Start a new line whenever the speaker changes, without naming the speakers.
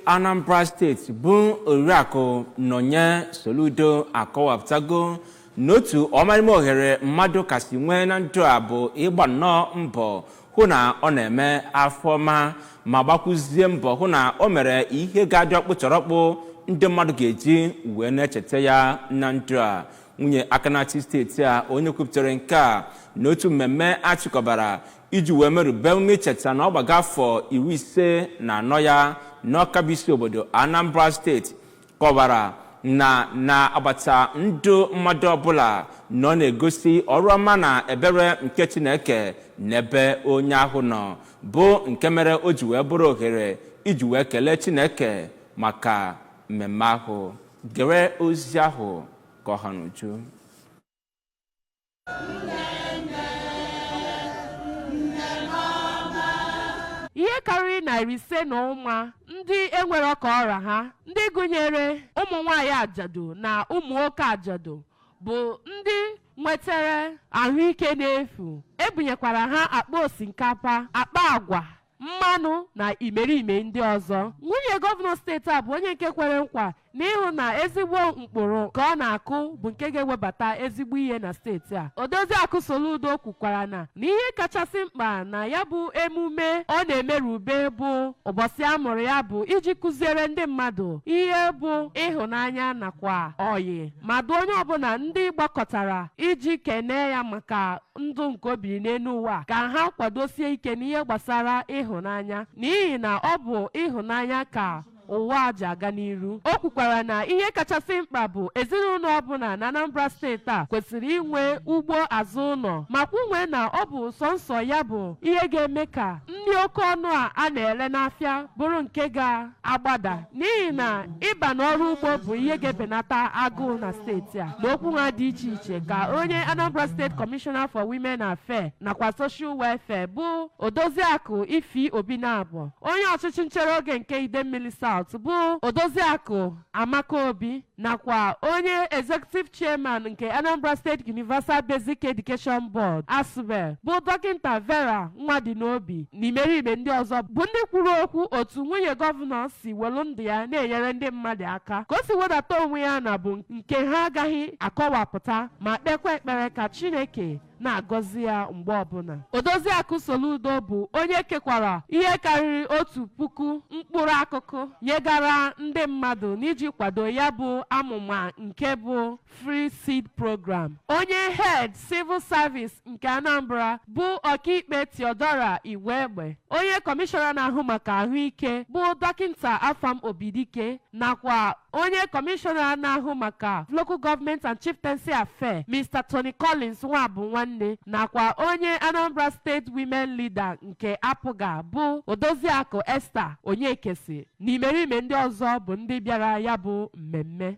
Anambra State bụ Oriaku Nwunye Soludo akọwapụtago n'otu ọmarịma ohere mmadụ kasị nwee na ndụ a bụ ịgba nnọọ mbọ hụ na ọ na-eme afọma ma gbakwuzie mbọ hụ na o mere ihe ga-adị ọkpụtọrọkpụ ndị mmadụ ga-eji wee na-echeta ya na ndụ a. Nwunye Akanati steeti a onye kwupụtara nke a n'otu mmemme achịkọbara iji wee merube ume icheta na ọ gbaga afọ 54 ya n'ọkabisi obodo Anambra steeti kọwara na agbata ndụ mmadụ ọbụla nọ na-egosi ọrụ ọma na ebere nke Chineke n'ebe onye ahụ nọ, bụ nke mere o ji wee bụrụ ohere iji wee kelee Chineke maka mmemme ahụ. Gere ozi ahụ ka ọha n'uju.
Ihe karịrị 500 ndị enwere ọka ọra ha, ndị gụnyere ụmụ nwanyị ajadu na ụmụ nwoke ajadu, bụ ndị nwetara ahụike n'efu. Ebunyekwara ha akpa osikapa, akpa agwa, mmanụ na imerime ndị ọzọ. Nwunye gọvanọ steeti a bụ onye nke kwere nkwa n'ihu na ezigbo mkpụrụ ka ọ na-akụ bụ nke ga-ewebata ezigbo ihe na steeti a. Odoziakụ Soludo kwukwara na ihe kachasị mkpa na ya bụ emume ọ na-emerube bụ ụbọchị a mụrụ ya bụ iji kụziere ndị mmadụ ihe bụ ịhụnanya nakwa oyi, ma dụ onye ọbụla ndị gbakọtara iji kene ya maka ndụ nke o biri n'elu ụwa ka ha kwadosie ike n'ihe gbasara ịhụnanya, n'ihi na ọ bụ ịhụnanya ka ụwa ji aga n'iru. O kwukwara na ihe kachasị mkpa bụ ezinụlọ ọbụla na Anambra steeti a kwesịrị inwe ugbo azụ ụlọ, ma kwunwe na ọ bụ sọnsọ ya bụ ihe ga-eme ka ndị oke ọnụ a na-ere n'afịa bụrụ nke ga-agbada, n'ihi na ịba n'ọrụ ugbo bụ ihe ga-ebenata agụụ na steeti a. N'okwu ha dị iche iche ka onye Anambra State Commissioner for Women Affairs nakwa Social Welfare bụ Odoziakụ Ifi Obinabọ, onye ọchịchị nchere oge nke Idemmili South bụ Odoziakụ Amaka Obi, nakwa onye Executive Chairman nke Anambra State Universal Basic Education Board ASUBE bụ Dọkịta Vera Nwadinobi n'imerime ndị ọzọ bụ ndị kwuru okwu otu nwunye gọvanọ si welu ndụ ya na-enyere ndị mmadụ aka ka o si wedata onwe ya na bụ nke ha agaghị akọwapụta, ma kpekwa ekpere ka Chineke na-agọzi ya mgbe ọbụla. Odoziakụ Soludo bụ onye kekwara ihe karịrị 1,000 mkpụrụ akụkụ nyegara ndị mmadụ n'iji kwado ya bụ amụma nke bụ Free Seed Program. Onye Head Civil Service nke Anambra bụ ọkaikpe Theodora Iwegbe, onye kọmishọna na-ahụ maka ahụike bụ Dọkịta Afam Obidike, nakwa onye kọmishọna na-ahụ maka Local Government and Chieftaincy Affairs Mr. Tony Collins Nwabunwanne, nakwa onye Anambra State Women Leader nke Apụga bụ Odoziakụ Esther Onyekesi n'imerime ndị ọzọ bụ ndị bịara ya bụ mmemme.